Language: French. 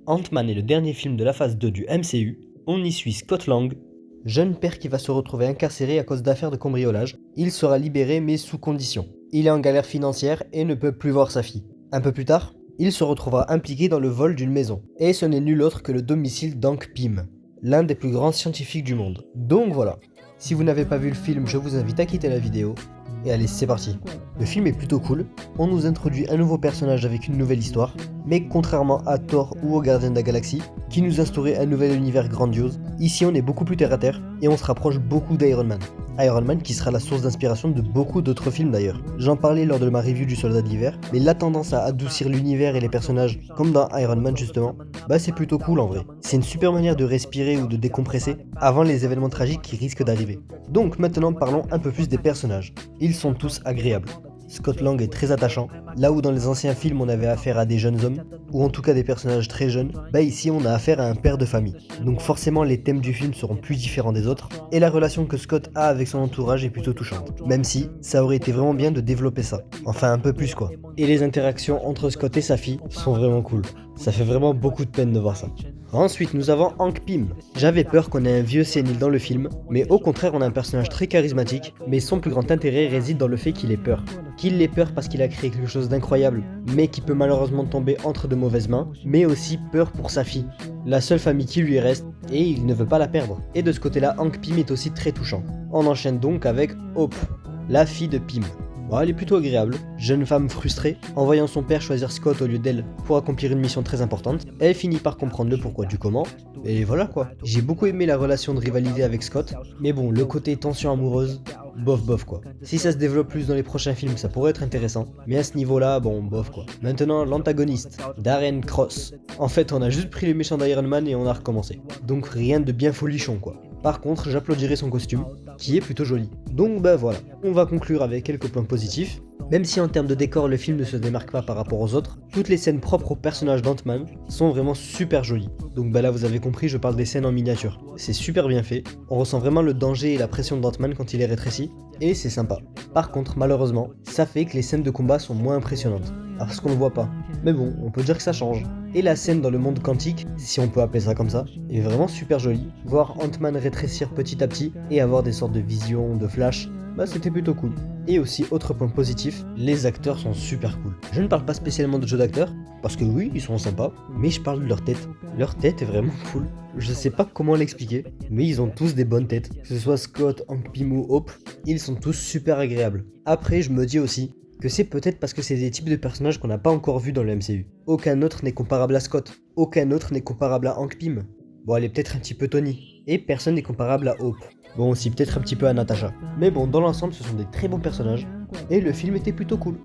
Ant-Man est le dernier film de la phase 2 du MCU. On y suit Scott Lang, jeune père qui va se retrouver incarcéré à cause d'affaires de cambriolage. Il sera libéré mais sous condition. Il est en galère financière et ne peut plus voir sa fille. Un peu plus tard, il se retrouvera impliqué dans le vol d'une maison. Et ce n'est nul autre que le domicile d'Hank Pym, l'un des plus grands scientifiques du monde. Donc voilà. Si vous n'avez pas vu le film, je vous invite à quitter la vidéo. Et allez, c'est parti. Le film est plutôt cool, on nous introduit un nouveau personnage avec une nouvelle histoire, mais contrairement à Thor ou aux Gardiens de la Galaxie, qui nous instauraient un nouvel univers grandiose, ici on est beaucoup plus terre à terre, et on se rapproche beaucoup d'Iron Man. Iron Man qui sera la source d'inspiration de beaucoup d'autres films d'ailleurs. J'en parlais lors de ma review du Soldat d'hiver, mais la tendance à adoucir l'univers et les personnages, comme dans Iron Man justement, bah c'est plutôt cool en vrai. C'est une super manière de respirer ou de décompresser avant les événements tragiques qui risquent d'arriver. Donc maintenant parlons un peu plus des personnages. Ils sont tous agréables. Scott Lang est très attachant, là où dans les anciens films on avait affaire à des jeunes hommes, ou en tout cas des personnages très jeunes, bah ici on a affaire à un père de famille. Donc forcément les thèmes du film seront plus différents des autres, et la relation que Scott a avec son entourage est plutôt touchante. Même si, ça aurait été vraiment bien de développer ça. Enfin un peu plus quoi. Et les interactions entre Scott et sa fille sont vraiment cool. Ça fait vraiment beaucoup de peine de voir ça. Ensuite, nous avons Hank Pym. J'avais peur qu'on ait un vieux sénile dans le film, mais au contraire, on a un personnage très charismatique, mais son plus grand intérêt réside dans le fait qu'il ait peur. Qu'il ait peur parce qu'il a créé quelque chose d'incroyable, mais qui peut malheureusement tomber entre de mauvaises mains, mais aussi peur pour sa fille, la seule famille qui lui reste, et il ne veut pas la perdre. Et de ce côté-là, Hank Pym est aussi très touchant. On enchaîne donc avec Hope, la fille de Pym. Bon, elle est plutôt agréable, jeune femme frustrée, en voyant son père choisir Scott au lieu d'elle pour accomplir une mission très importante, elle finit par comprendre le pourquoi du comment, et voilà quoi. J'ai beaucoup aimé la relation de rivalité avec Scott, mais bon, le côté tension amoureuse, bof quoi. Si ça se développe plus dans les prochains films, ça pourrait être intéressant, mais à ce niveau-là, bon, bof quoi. Maintenant, l'antagoniste, Darren Cross. En fait, on a juste pris les méchants d'Iron Man et on a recommencé. Donc rien de bien folichon quoi. Par contre, j'applaudirais son costume, qui est plutôt joli. Donc bah voilà, on va conclure avec quelques points positifs. Même si en termes de décor le film ne se démarque pas par rapport aux autres, toutes les scènes propres au personnage d'Ant-Man sont vraiment super jolies. Donc bah là vous avez compris, je parle des scènes en miniature. C'est super bien fait, on ressent vraiment le danger et la pression d'Ant-Man quand il est rétréci, et c'est sympa. Par contre, malheureusement, ça fait que les scènes de combat sont moins impressionnantes, parce qu'on ne voit pas. Mais bon, on peut dire que ça change. Et la scène dans le monde quantique, si on peut appeler ça comme ça, est vraiment super jolie. Voir Ant-Man rétrécir petit à petit et avoir des sortes de visions, de flash, bah c'était plutôt cool. Et aussi, autre point positif, les acteurs sont super cool. Je ne parle pas spécialement de jeux d'acteurs, parce que oui, ils sont sympas, mais je parle de leur tête. Leur tête est vraiment cool. Je sais pas comment l'expliquer, mais ils ont tous des bonnes têtes. Que ce soit Scott, Hank Pym ou Hope, ils sont tous super agréables. Après, je me dis aussi que c'est peut-être parce que c'est des types de personnages qu'on n'a pas encore vus dans le MCU. Aucun autre n'est comparable à Scott. Aucun autre n'est comparable à Hank Pym. Bon, elle est peut-être un petit peu Tony. Et personne n'est comparable à Hope. Bon, aussi peut-être un petit peu à Natasha. Mais bon, dans l'ensemble, ce sont des très bons personnages. Et le film était plutôt cool.